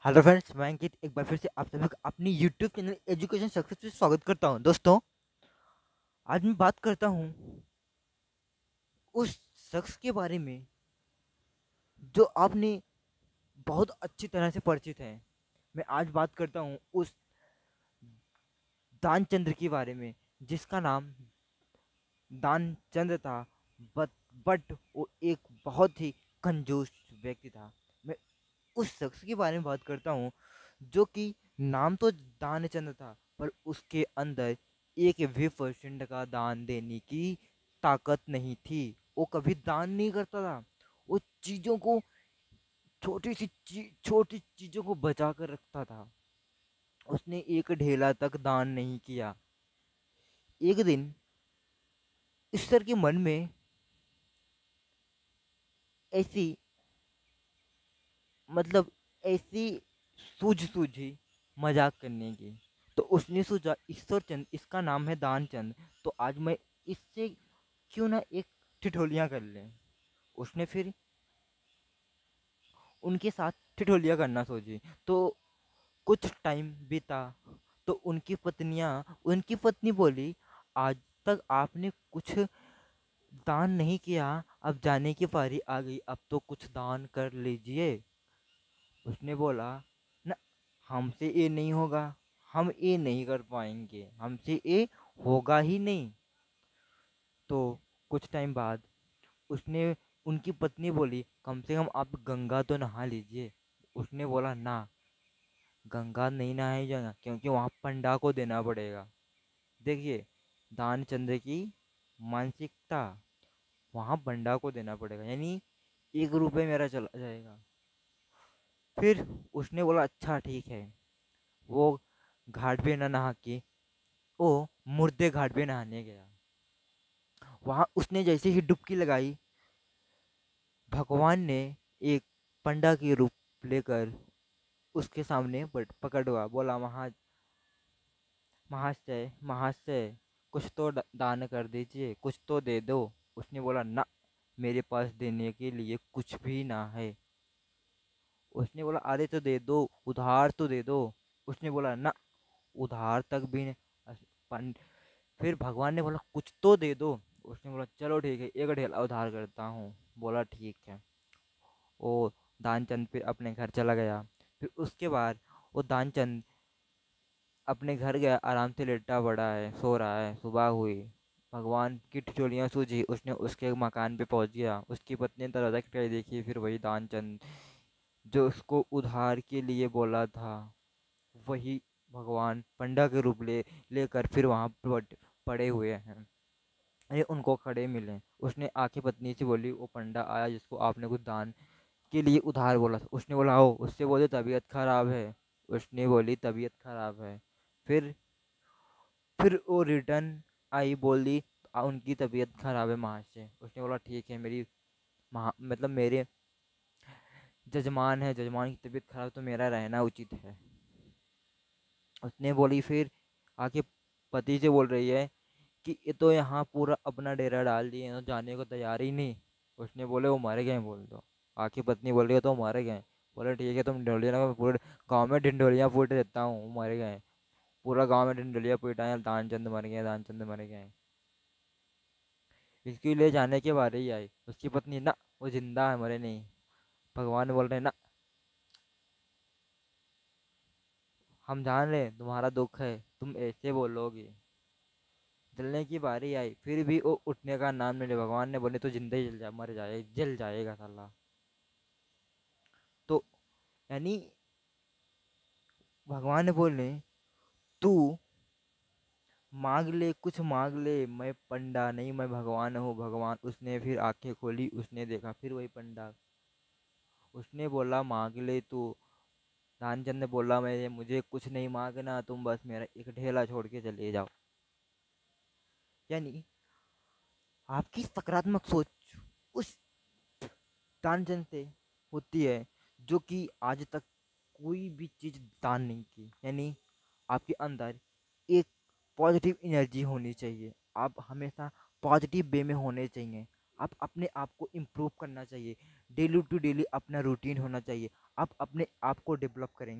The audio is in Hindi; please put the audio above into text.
हेलो फ्रेंड्स, मैं अंकित एक बार फिर से आप सभी का अपनी यूट्यूब चैनल एजुकेशन सक्सेस से स्वागत करता हूं। दोस्तों, आज मैं बात करता हूं उस शख्स के बारे में जो आपने बहुत अच्छी तरह से परिचित है। मैं आज बात करता हूं उस दानचंद्र के बारे में जिसका नाम दानचंद्र था। बट बट वो एक बहुत ही कंजूस व्यक्ति था। मैं उस शख्स के बारे में बात करता हूँ जो कि नाम तो दानचंद था, पर उसके अंदर एक भी परसेंट का दान देने की ताकत नहीं थी। वो कभी दान नहीं करता था। वो चीजों को छोटी चीजों को बचा कर रखता था। उसने एक ढेला तक दान नहीं किया। एक दिन ईश्वर के मन में ऐसी मतलब ऐसी सूझी मजाक करने की। तो उसने सोचा ईश्वर चंद इसका नाम है दानचंद, तो आज मैं इससे क्यों ना एक ठिठोलियाँ कर लें। उसने फिर उनके साथ ठिठोलियाँ करना सोची। तो कुछ टाइम बीता तो उनकी पत्नी बोली, आज तक आपने कुछ दान नहीं किया, अब जाने की बारी आ गई, अब तो कुछ दान कर लीजिए। उसने बोला, न, हमसे ये नहीं होगा, हम ये नहीं कर पाएंगे, हमसे ये होगा ही नहीं। तो कुछ टाइम बाद उसने उनकी पत्नी बोली, कम से कम आप गंगा तो नहा लीजिए। उसने बोला, ना, गंगा नहीं नहाई जाएगा क्योंकि वहाँ पंडा को देना पड़ेगा। देखिए, दानचंद्र की मानसिकता, वहाँ पंडा को देना पड़ेगा, यानी 1 रुपये मेरा चला जाएगा। फिर उसने बोला, अच्छा ठीक है। वो घाट पे न नहा के वो मुर्दे घाट पे नहाने गया। वहां उसने जैसे ही डुबकी लगाई, भगवान ने एक पंडा की रूप लेकर उसके सामने पकड़ हुआ, बोला, महाशय महाशय, कुछ तो दान कर दीजिए, कुछ तो दे दो। उसने बोला, ना, मेरे पास देने के लिए कुछ भी ना है। उसने बोला, अरे तो दे दो, उधार तो दे दो। उसने बोला, ना, उधार तक भी नहीं। फिर भगवान ने बोला, कुछ तो दे दो। उसने बोला, चलो ठीक है, एक ढेला उधार करता हूँ। बोला, ठीक है। वो दानचंद फिर अपने घर चला गया। फिर उसके बाद वो दानचंद अपने घर गया, आराम से लेटा पड़ा है, सो रहा है। सुबह हुई, भगवान की ठिठोलियाँ सूझी, उसने उसके मकान पे पहुंच गया। उसकी पत्नी ने दरवाजा खटखटाई, देखी, फिर वही दानचंद जो उसको उधार के लिए बोला था, वही भगवान पंडा के रूप लेकर फिर वहाँ पड़े हुए हैं। ये उनको खड़े मिले। उसने आके पत्नी से बोली, वो पंडा आया जिसको आपने कुछ दान के लिए उधार बोला था। उसने बोला, आओ, उससे बोले तबीयत खराब है। उसने बोली, तबीयत खराब है। फिर फिर वो रिटर्न आई, बोली, उनकी तबीयत खराब है महाशय। उसने बोला, ठीक है, मेरी मतलब मेरे जजमान है, जजमान की तबीयत खराब, तो मेरा रहना उचित है। उसने बोली, फिर आके पति से बोल रही है कि ये तो यहाँ पूरा अपना डेरा डाल दिए, तो जाने को तैयार ही नहीं। उसने बोले, वो मारे गए, बोल दो। आके पत्नी बोल रही है, तो मारे गए। बोले, ठीक है, तुम ढिंढोलिया ना, पूरे गाँव में ढिंढोलियाँ फूट देता हूँ, वो मारे गए। पूरा गाँव में ढिंढोलिया पीटा है, दानचंद मर गए, दानचंद मर गए। इसके लिए जाने के बारे ही आई। उसकी पत्नी, ना, वो जिंदा है, मरे नहीं। भगवान बोल रहे, ना, हम जान रहे तुम्हारा दुख है, तुम ऐसे बोलोगे। जलने की बारी आई, फिर भी वो उठने का नाम नहीं ले। भगवान ने बोले, तो जिंदा ही मर जाए, जल जाएगा साला। तो यानी भगवान ने बोले, तू मांग ले, कुछ मांग ले, मैं पंडा नहीं, मैं भगवान हूँ, भगवान। उसने फिर आंखें खोली, उसने देखा, फिर वही पंडा। उसने बोला, मांग ले तू। ध्यानचंद ने बोला, मैं मुझे कुछ नहीं मांगना, तुम बस मेरा एक ढेला छोड़ के चले जाओ। यानी आपकी सकारात्मक सोच उस दानचंद से होती है जो कि आज तक कोई भी चीज दान नहीं की। यानी आपके अंदर एक पॉजिटिव एनर्जी होनी चाहिए। आप हमेशा पॉजिटिव वे में होने चाहिए। आप अपने आप को इम्प्रूव करना चाहिए। डेली टू डेली अपना रूटीन होना चाहिए। आप अपने आप को डेवलप करेंगे।